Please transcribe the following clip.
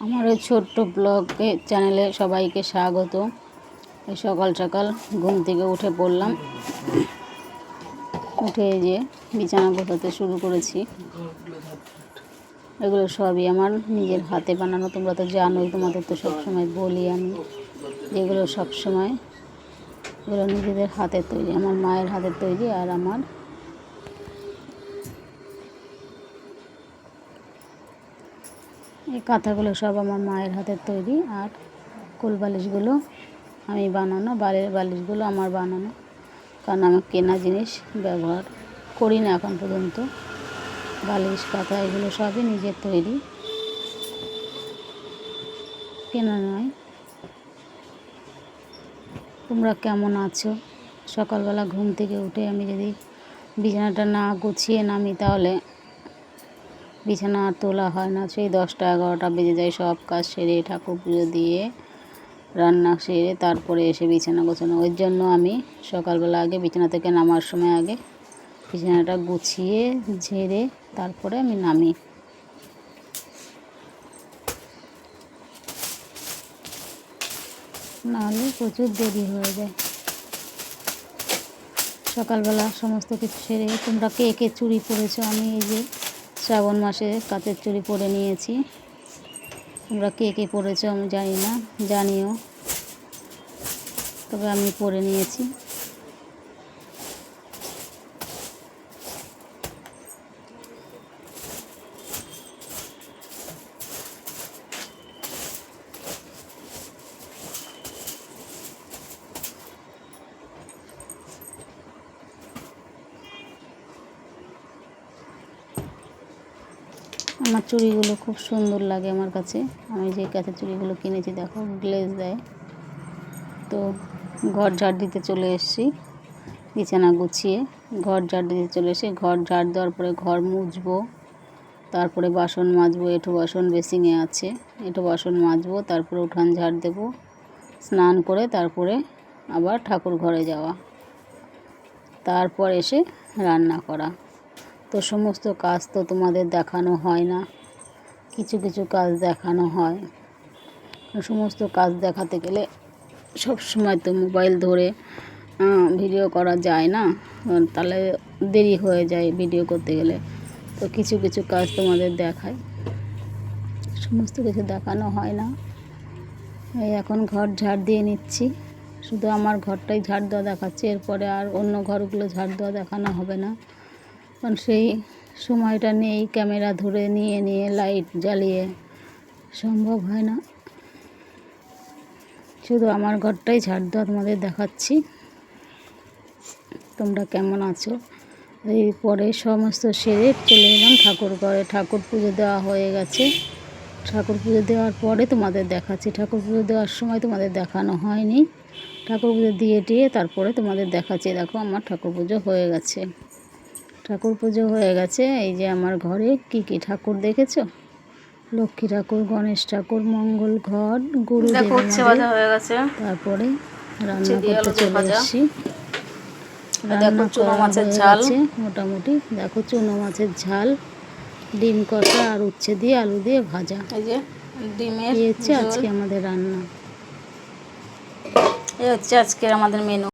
আমার ওই ছোট্ট ব্লগে চ্যানেলে সবাইকে স্বাগত। এই সকাল সকাল ঘুম থেকে উঠে পড়লাম, উঠে যে বিছানা গোছাতে শুরু করেছি। এগুলো সবই আমার নিজের হাতে বানানো। তোমরা তো জানোই, তোমাদের তো সবসময় বলি আমি যেগুলো সবসময় এগুলো নিজেদের হাতের তৈরি, আমার মায়ের হাতের তৈরি। আর আমার এই কাঁথাগুলো সব আমার মায়ের হাতের তৈরি। আর কোল বালিশগুলো আমি বানানো, বালিশগুলো আমার বানানো, কারণ আমি কেনা জিনিস ব্যবহার করি না এখন পর্যন্ত। বালিশ কাঁথা এগুলো সবই নিজের তৈরি, কেনা নয়। তোমরা কেমন আছো? সকালবেলা ঘুম থেকে উঠে আমি যদি বিছানাটা না গুছিয়ে নামি তাহলে বিছানা আর তোলা হয় না। সেই 10টা 11টা বেজে যায় সব কাজ সেরে, ঠাকুর পুজো দিয়ে, রান্না সেরে তারপরে এসে বিছানা গোছানো। ওই জন্য আমি সকালবেলা আগে বিছানা থেকে নামার সময় আগে বিছানাটা গুছিয়ে ঝেড়ে তারপরে আমি নামি। নাহলে প্রচুর দেরি হয়ে যায়। সকালবেলা সমস্ত কিছু সেরে তোমরা কে কে চুড়ি পরেছো? আমি এই যে শ্রাবণ মাসে কাচের চুড়ি পরে নিয়েছি। তোমরা কে কে পরেছো আমি জানি না, জানিও। তবে আমি পরে নিয়েছি। আমার চুড়িগুলো খুব সুন্দর লাগে আমার কাছে। আমি যে কাঁচের চুড়িগুলো কিনেছি দেখো, গ্লেজ দেয়। তো ঘর ঝাড় দিতে চলে এসেছি, বিছানা গুছিয়ে ঘর ঝাড় দিতে চলে এসে ঘর ঝাড় দেওয়ার পরে ঘর মুছবো, তারপরে বাসন মাজবো। এঁঠো বাসন বেসিংয়ে আছে, এঁঠো বাসন মাজবো, তারপরে উঠান ঝাড় দেবো, স্নান করে তারপরে আবার ঠাকুর ঘরে যাওয়া, তারপর এসে রান্না করা। তো সমস্ত কাজ তো তোমাদের দেখানো হয় না, কিছু কিছু কাজ দেখানো হয়। সমস্ত কাজ দেখাতে গেলে সব সময় তো মোবাইল ধরে ভিডিও করা যায় না, তাহলে দেরি হয়ে যায় ভিডিও করতে গেলে। তো কিছু কিছু কাজ তোমাদের দেখায়, সমস্ত কিছু দেখানো হয় না। এই এখন ঘর ঝাড় দিয়ে নিচ্ছি, শুধু আমার ঘরটাই ঝাড় দেওয়া দেখাচ্ছে, এরপরে আর অন্য ঘরগুলো ঝাড় দেওয়া দেখানো হবে না, কারণ সেই সময়টা নেই। ক্যামেরা ধরে নিয়ে লাইট জ্বালিয়ে সম্ভব হয় না। শুধু আমার ঘরটাই ঝাড় দেওয়া তোমাদের দেখাচ্ছি। তোমরা কেমন আছো? এই পরে সমস্ত সেরে চলে এলাম ঠাকুর ঘরে। ঠাকুর পুজো দেওয়া হয়ে গেছে। ঠাকুর পুজো দেওয়ার পরে তোমাদের দেখাচ্ছি। ঠাকুর পুজো দেওয়ার সময় তোমাদের দেখানো হয়নি। ঠাকুর পুজো দিয়ে তারপরে তোমাদের দেখাচ্ছি। দেখো আমার ঠাকুর পুজো হয়ে গেছে। ঠাকুর পুজো হয়ে গেছে। এই যে আমার ঘরে কি কি ঠাকুর দেখেছো? লক্ষ্মী ঠাকুর, গণেশ ঠাকুর, মঙ্গল ঘট, গুরুদেব হয়ে গেছে। তারপরে রান্না করতে চলে এসেছি। রান্না করা হয়ে গেছে মোটামুটি। দেখো চুনো মাছের ঝাল, ডিম কষা আর উচ্ছে দিয়ে আলু দিয়ে ভাজা। এই যে ডিমের হচ্ছে আজকে আমাদের রান্না। এই হচ্ছে আজকের আমাদের মেনু।